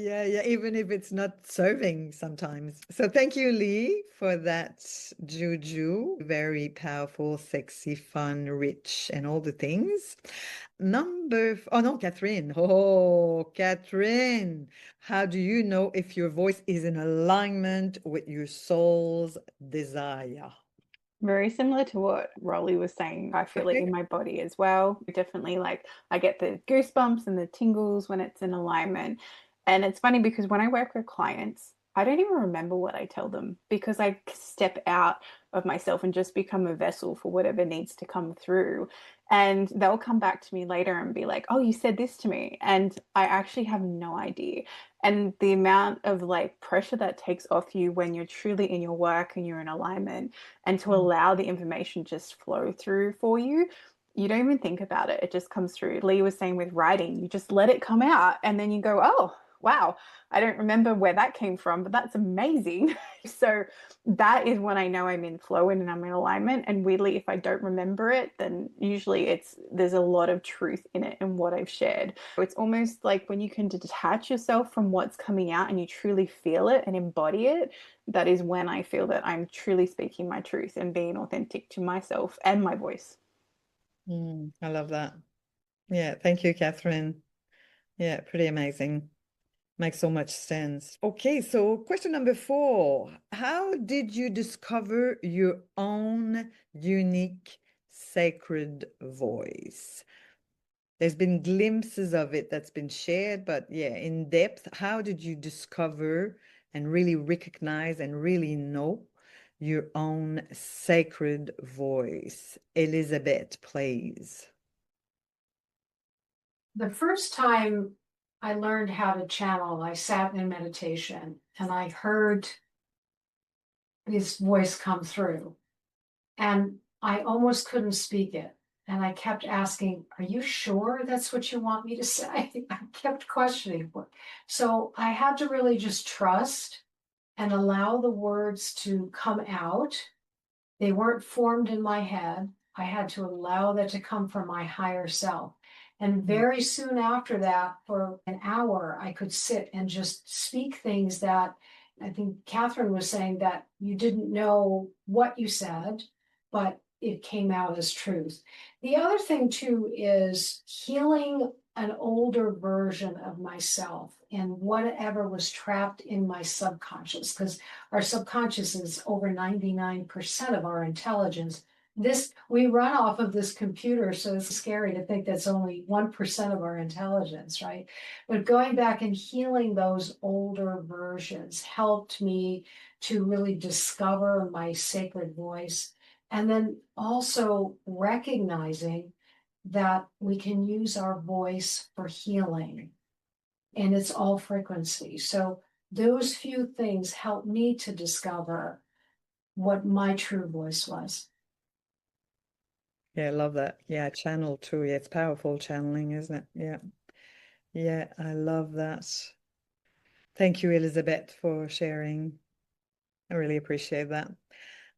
even if it's not serving sometimes. So thank you, Lee, for that juju. Very powerful, sexy, fun, rich, and all the things. Oh no, Catherine. Oh, Catherine, how do you know if your voice is in alignment with your soul's desire? Very similar to what Rollie was saying. I feel it in my body as well. Definitely, like, I get the goosebumps and the tingles when it's in alignment. And it's funny because when I work with clients, I don't even remember what I tell them because I step out of myself and just become a vessel for whatever needs to come through. And they'll come back to me later and be like, oh, you said this to me. And I actually have no idea. And the amount of like pressure that takes off you when you're truly in your work and you're in alignment, and to allow the information just flow through for you, you don't even think about it. It just comes through. Lee was saying with writing, you just let it come out and then you go, oh, wow, I don't remember where that came from, but that's amazing. So that is when I know I'm in flow and I'm in alignment. And weirdly, if I don't remember it, then usually there's a lot of truth in it and what I've shared. It's almost like when you can detach yourself from what's coming out and you truly feel it and embody it, that is when I feel that I'm truly speaking my truth and being authentic to myself and my voice. I love that. Yeah, thank you, Catherine. Yeah, pretty amazing. Makes so much sense. Okay, so question number 4. How did you discover your own unique sacred voice? There's been glimpses of it that's been shared, but yeah, in depth, how did you discover and really recognize and really know your own sacred voice? Elizabeth, please. The first time I learned how to channel, I sat in meditation and I heard his voice come through and I almost couldn't speak it. And I kept asking, are you sure that's what you want me to say? I kept questioning. So I had to really just trust and allow the words to come out. They weren't formed in my head. I had to allow that to come from my higher self. And very soon after that, for an hour, I could sit and just speak things that I think Catherine was saying, that you didn't know what you said, but it came out as truth. The other thing too is healing an older version of myself and whatever was trapped in my subconscious, because our subconscious is over 99% of our intelligence. We run off of this computer, so it's scary to think that's only 1% of our intelligence, right? But going back and healing those older versions helped me to really discover my sacred voice. And then also recognizing that we can use our voice for healing, and it's all frequency. So those few things helped me to discover what my true voice was. Yeah, I love that. Yeah, channel too. Yeah, it's powerful channeling, isn't it? Yeah. Yeah, I love that. Thank you, Elizabeth, for sharing. I really appreciate that.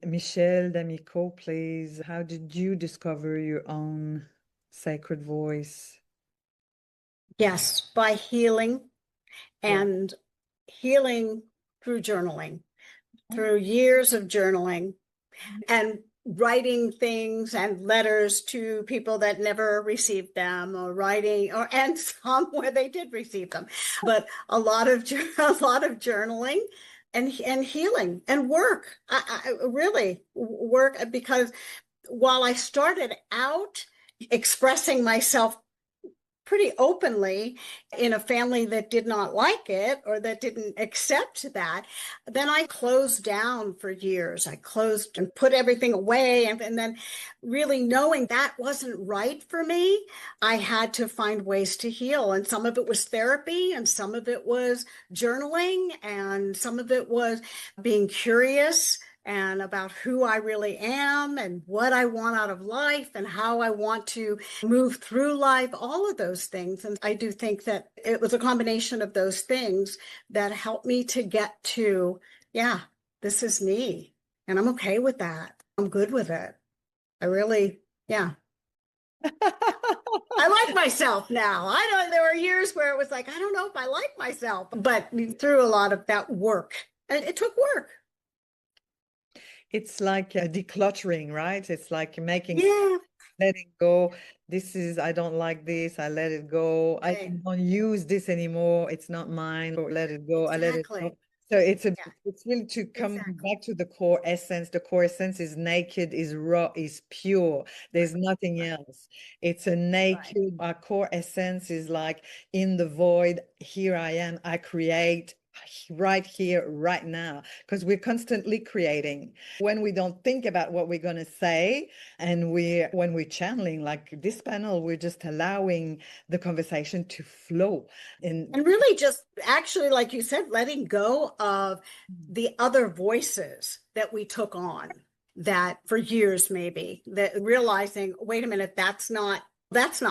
Michele D'Amico, please. How did you discover your own sacred voice? Yes, by healing, and healing through journaling, through years of journaling and writing things and letters to people that never received them, or writing, and some where they did receive them, but a lot of journaling and healing and work. I really work, because while I started out expressing myself pretty openly in a family that did not like it or that didn't accept that, then I closed down for years. I closed and put everything away. And then really knowing that wasn't right for me, I had to find ways to heal. And some of it was therapy, and some of it was journaling, and some of it was being curious and about who I really am and what I want out of life and how I want to move through life, all of those things. And I do think that it was a combination of those things that helped me to get to, yeah, this is me. And I'm okay with that. I'm good with it. I really, yeah. I like myself now. I know there were years where it was like, I don't know if I like myself, but through a lot of that work, and it took work. It's like decluttering, right? It's like making, Yeah. letting go. I don't like this. I let it go. Right. I don't use this anymore. It's not mine. Or let it go. I let it Exactly. go. So it's Yeah. really to come Exactly. back to the core essence. The core essence is naked, is raw, is pure. There's nothing else. It's a naked, our core essence is like in the void. Here I am. I create right here, right now, because we're constantly creating. When we don't think about what we're going to say, and when we're channeling, like this panel, we're just allowing the conversation to flow. And really just actually, like you said, letting go of the other voices that we took on that for years, maybe, that realizing, wait a minute, that's not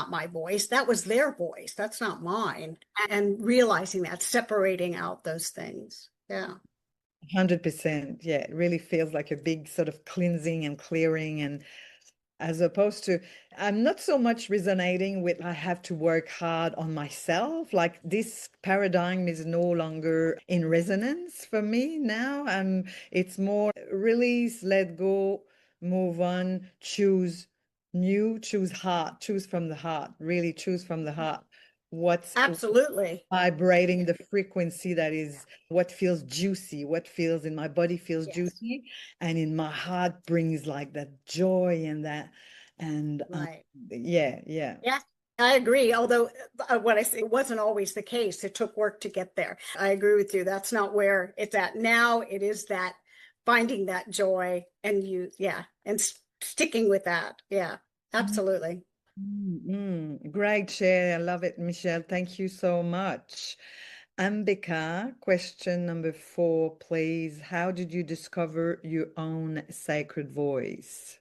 my voice. That was their voice. That's not mine. And realizing that, separating out those things. Yeah. 100%. Yeah, it really feels like a big sort of cleansing and clearing, and as opposed to, I'm not so much resonating with I have to work hard on myself. Like this paradigm is no longer in resonance for me now. It's more release, let go, move on, choose new, choose heart, choose from the heart, really choose from the heart. What's Absolutely vibrating the frequency that is what feels juicy, what feels in my body feels yes. juicy, and in my heart brings like that joy and that, and Right. Yeah, I agree. Although what I say wasn't always the case. It took work to get there. I agree with you. That's not where it's at now. It is that finding that joy and and sticking with that. Yeah, absolutely. Great share. I love it, Michele. Thank you so much. Ambika, question number 4, please. How did you discover your own sacred voice?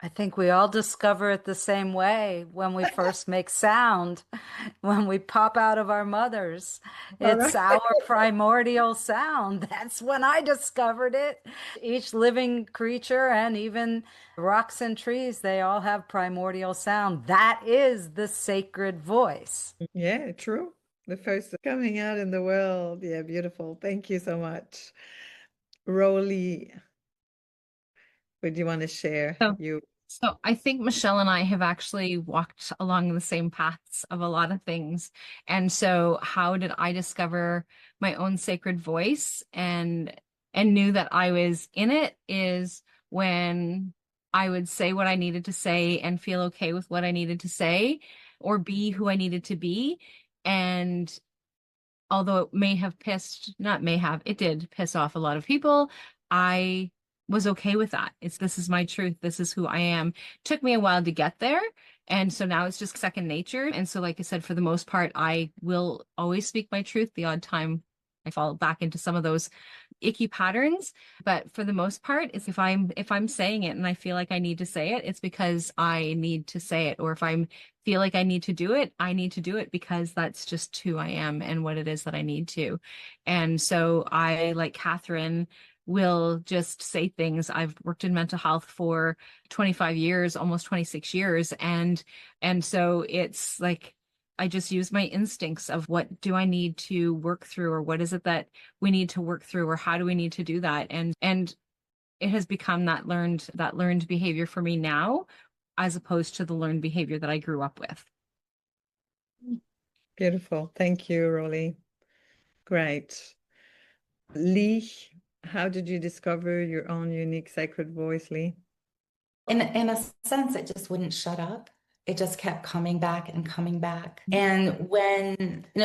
I think we all discover it the same way when we first make sound, when we pop out of our mothers. It's our primordial sound. That's when I discovered it. Each living creature and even rocks and trees, they all have primordial sound. That is the sacred voice. Yeah, true. The first coming out in the world. Yeah, beautiful. Thank you so much. Rollie, would you want to share? So, so I think Michelle and I have actually walked along the same paths of a lot of things. And so how did I discover my own sacred voice and knew that I was in it is when I would say what I needed to say and feel okay with what I needed to say or be who I needed to be. And although it may have not may have, it did piss off a lot of people, I was okay with that. This is my truth. This is who I am. Took me a while to get there. And so now it's just second nature. And so, like I said, for the most part, I will always speak my truth. The odd time I fall back into some of those icky patterns. But for the most part, it's if I'm saying it and I feel like I need to say it, it's because I need to say it. Or if I feel like I need to do it, I need to do it because that's just who I am and what it is that I need to. And so I, like Catherine, will just say things. I've worked in mental health for 25 years, almost 26 years. And so it's like, I just use my instincts of what do I need to work through, or what is it that we need to work through, or how do we need to do that? And it has become that learned behavior for me now, as opposed to the learned behavior that I grew up with. Beautiful. Thank you, Rollie. Great. Lee, how did you discover your own unique sacred voice, Lee? In a sense, it just wouldn't shut up. It just kept coming back and coming back. And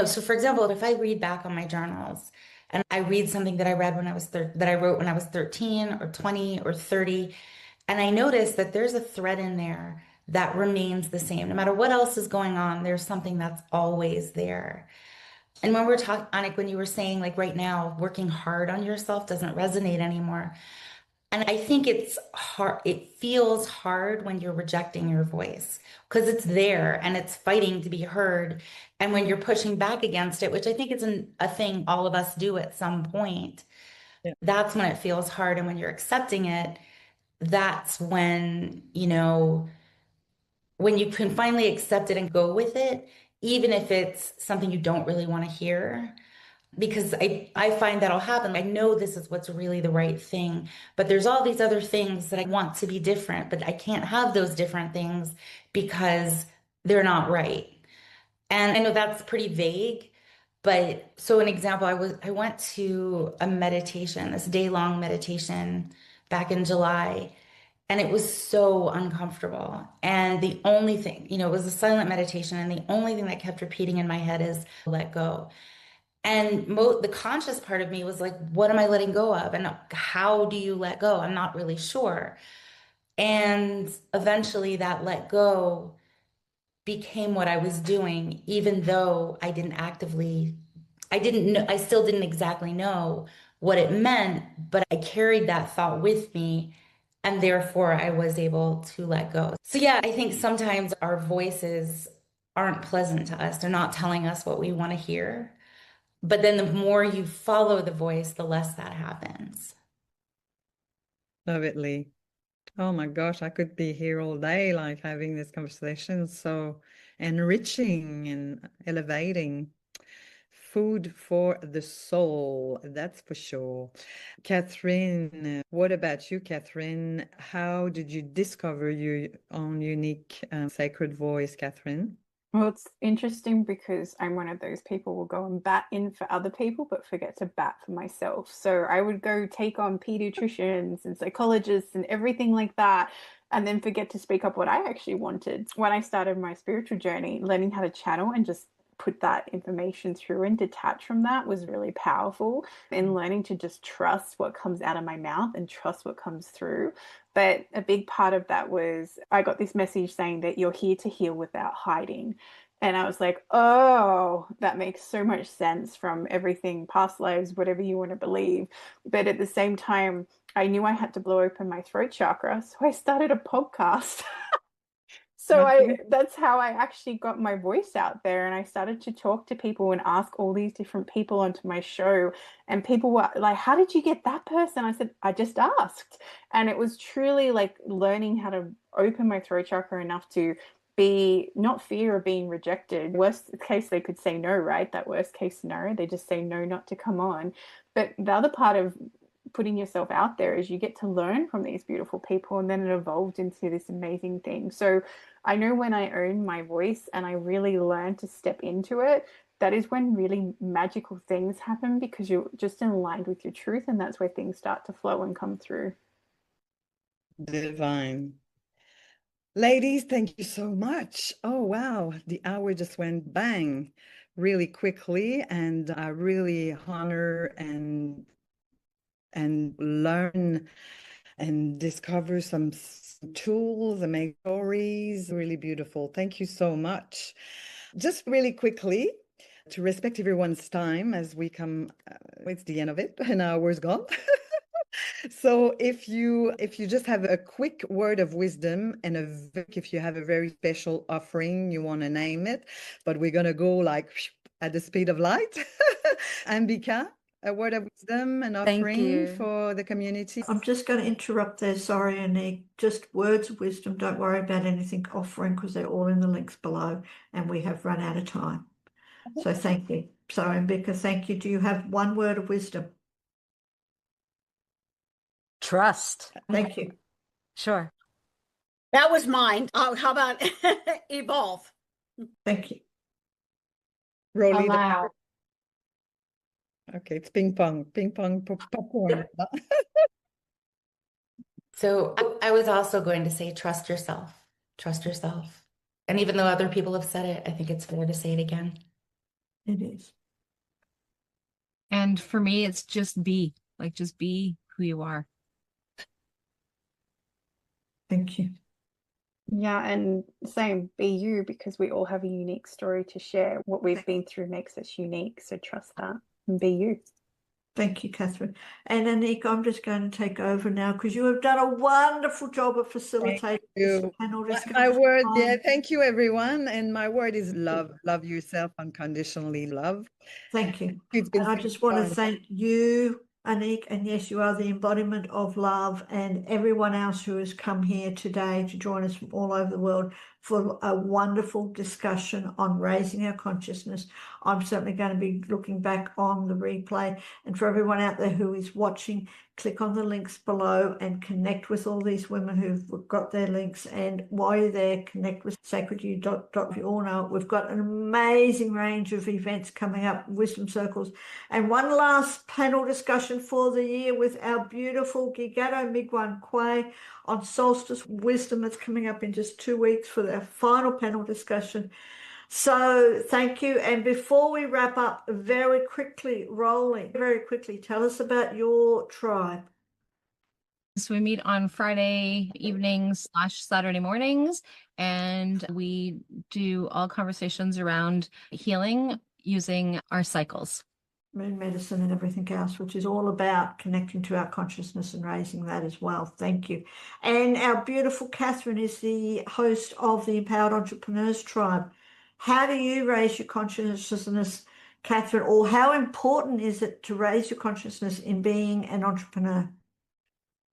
so for example, if I read back on my journals and I read something that I read when I was that I wrote when I was 13 or 20 or 30, and I notice that there's a thread in there that remains the same. No matter what else is going on, there's something that's always there. And when we're talking, Anick, when you were saying like right now, working hard on yourself doesn't resonate anymore. And I think it's hard. It feels hard when you're rejecting your voice because it's there and it's fighting to be heard. And when you're pushing back against it, which I think is a thing all of us do at some point, that's when it feels hard. And when you're accepting it, that's when, when you can finally accept it and go with it, even if it's something you don't really want to hear. Because I find that'll happen. I know this is what's really the right thing, but there's all these other things that I want to be different, but I can't have those different things because they're not right. And I know that's pretty vague, but so an example, I went to a meditation, this day-long meditation back in July, and it was so uncomfortable. And the only thing, it was a silent meditation, and the only thing that kept repeating in my head is let go. And the conscious part of me was like, what am I letting go of? And how do you let go? I'm not really sure. And eventually that let go became what I was doing, even though I still didn't exactly know what it meant, but I carried that thought with me. And therefore I was able to let go. So yeah, I think sometimes our voices aren't pleasant to us. They're not telling us what we want to hear. But then the more you follow the voice, the less that happens. Love it, Lee. Oh my gosh, I could be here all day, like having this conversation. So enriching and elevating. Food for the soul, that's for sure. Catherine, what about you, Catherine? How did you discover your own unique sacred voice, Catherine? Well, it's interesting because I'm one of those people who will go and bat in for other people, but forget to bat for myself. So I would go take on pediatricians and psychologists and everything like that, and then forget to speak up what I actually wanted. When I started my spiritual journey, learning how to channel and just put that information through and detach from that was really powerful, in learning to just trust what comes out of my mouth and trust what comes through. But a big part of that was I got this message saying that you're here to heal without hiding. And I was like, oh, that makes so much sense from everything, past lives, whatever you want to believe. But at the same time, I knew I had to blow open my throat chakra. So I started a podcast. So that's how I actually got my voice out there, and I started to talk to people and ask all these different people onto my show, and people were like, how did you get that person? I said, I just asked. And it was truly like learning how to open my throat chakra enough to be not fear of being rejected. Worst case, they could say no, right? That worst case scenario, they just say no, not to come on. But the other part of putting yourself out there is you get to learn from these beautiful people, and then it evolved into this amazing thing. So I know when I own my voice and I really learn to step into it, that is when really magical things happen, because you're just aligned with your truth, and that's where things start to flow and come through. Divine. Ladies, thank you so much. Oh, wow. The hour just went bang really quickly, and I really honor and learn and discover some tools and make stories. Really beautiful. Thank you so much. Just really quickly, to respect everyone's time as we come, it's the end of it, an hour's gone. So if you just have a quick word of wisdom, and if you have a very special offering, you want to name it, but we're going to go like at the speed of light. Ambika, a word of wisdom and offering for the community. I'm just going to interrupt there. Sorry, Anick. Just words of wisdom. Don't worry about anything offering, because they're all in the links below, and we have run out of time. So thank you. So Ambika, thank you. Do you have one word of wisdom? Trust. Thank you. Sure. That was mine. Oh, how about evolve? Thank you. Rollie. Allow. Okay, it's ping pong popcorn. So I was also going to say, trust yourself. Trust yourself. And even though other people have said it, I think it's fair to say it again. It is. And for me, it's just be who you are. Thank you. Yeah, and same, be you, because we all have a unique story to share. What we've been through makes us unique, so trust that and be you. Thank you, Catherine. And Anick, I'm just going to take over now, because you have done a wonderful job of facilitating this panel discussion. My word, thank you, everyone. And my word is love. Love yourself unconditionally. Love. Thank you. It's been And I just want to thank you, Anick, and yes, you are the embodiment of love, and everyone else who has come here today to join us from all over the world for a wonderful discussion on raising our consciousness. I'm certainly going to be looking back on the replay, and for everyone out there who is watching, click on the links below and connect with all these women who've got their links. And while you're there, connect with sacredyou. You all know we've got an amazing range of events coming up, wisdom circles, and one last panel discussion for the year with our beautiful Gigato Migwan Kwei on solstice wisdom. That's coming up in just 2 weeks for the final panel discussion. So thank you. And before we wrap up, very quickly, Rollie, very quickly, tell us about your tribe. So we meet on Friday evenings / Saturday mornings, and we do all conversations around healing using our cycles. Moon medicine and everything else, which is all about connecting to our consciousness and raising that as well. Thank you. And our beautiful Catherine is the host of the Empowered Entrepreneurs Tribe. How do you raise your consciousness, Catherine, or how important is it to raise your consciousness in being an entrepreneur?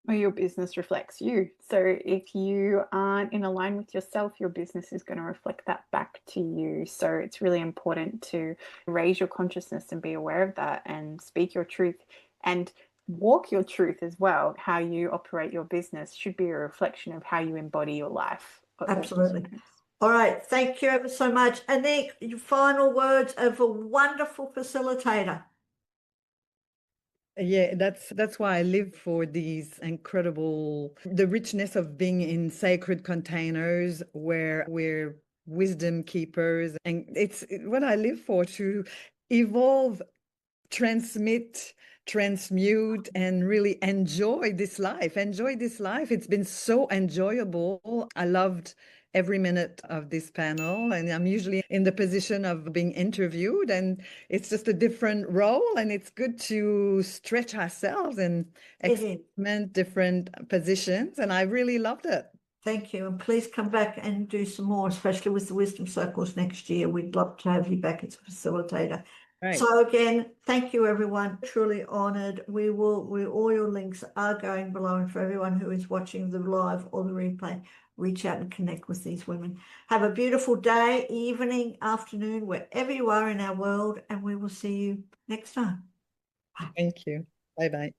Well, your business reflects you. So if you aren't in alignment with yourself, your business is going to reflect that back to you. So it's really important to raise your consciousness and be aware of that and speak your truth and walk your truth as well. How you operate your business should be a reflection of how you embody your life. Absolutely. All right. Thank you ever so much. Anick, your final words of a wonderful facilitator. Yeah, that's why I live for these incredible, the richness of being in sacred containers where we're wisdom keepers. And it's what I live for, to evolve, transmit, transmute, and really enjoy this life. Enjoy this life. It's been so enjoyable. I loved every minute of this panel, and I'm usually in the position of being interviewed, and it's just a different role, and it's good to stretch ourselves and experiment different positions, and I really loved it. Thank you. And please come back and do some more, especially with the wisdom circles next year. We'd love to have you back as a facilitator. Right. So again, thank you, everyone. Truly honored. All your links are going below. And for everyone who is watching the live or the replay, reach out and connect with these women. Have a beautiful day, evening, afternoon, wherever you are in our world. And we will see you next time. Bye. Thank you. Bye-bye.